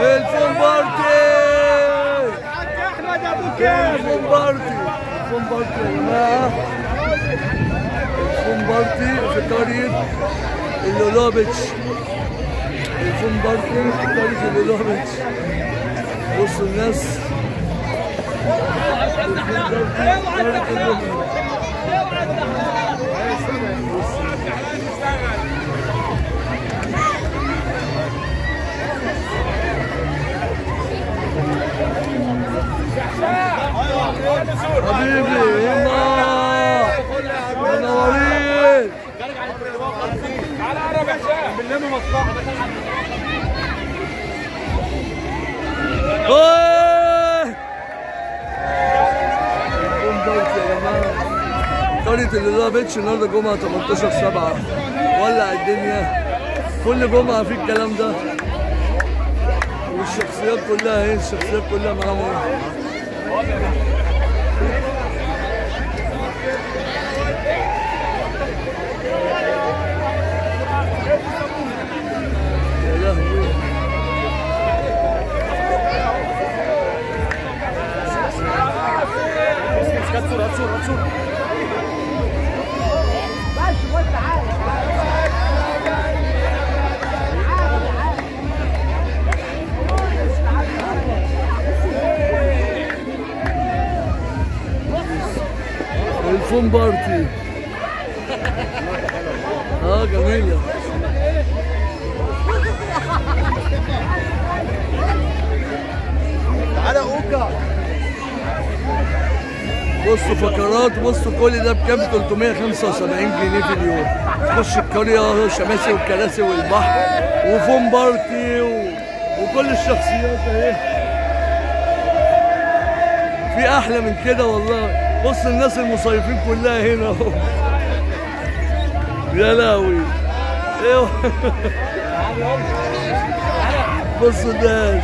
الفون بارتي. الفون بارتي. الفون بارتي يا جماعة. الفون بارتي في قرية اللولوبيتش. الفون بارتي في قرية اللولوبيتش. بصوا الناس. حبيبي يما منورين. تعالى قرب يا هشام بنلم مصلحه. يا جماعه قرية اللولوبيتش النهارده جمعة 18/7 ولع الدنيا. كل جمعة في الكلام ده والشخصيات كلها اهي. الشخصيات كلها معاهم. يا لهوي. هات الفون بارتي. جميلة. تعالى اوكا. بصوا فقرات. بصوا كل ده بكام؟ 375 جنيه في اليوم. تخش القرية شماسي والكراسي والبحر وفون بارتي وكل الشخصيات اهي. في احلى من كده والله. بص الناس المصيفين كلها هنا اهو. يا لهوي. ايوه. بصوا الناس.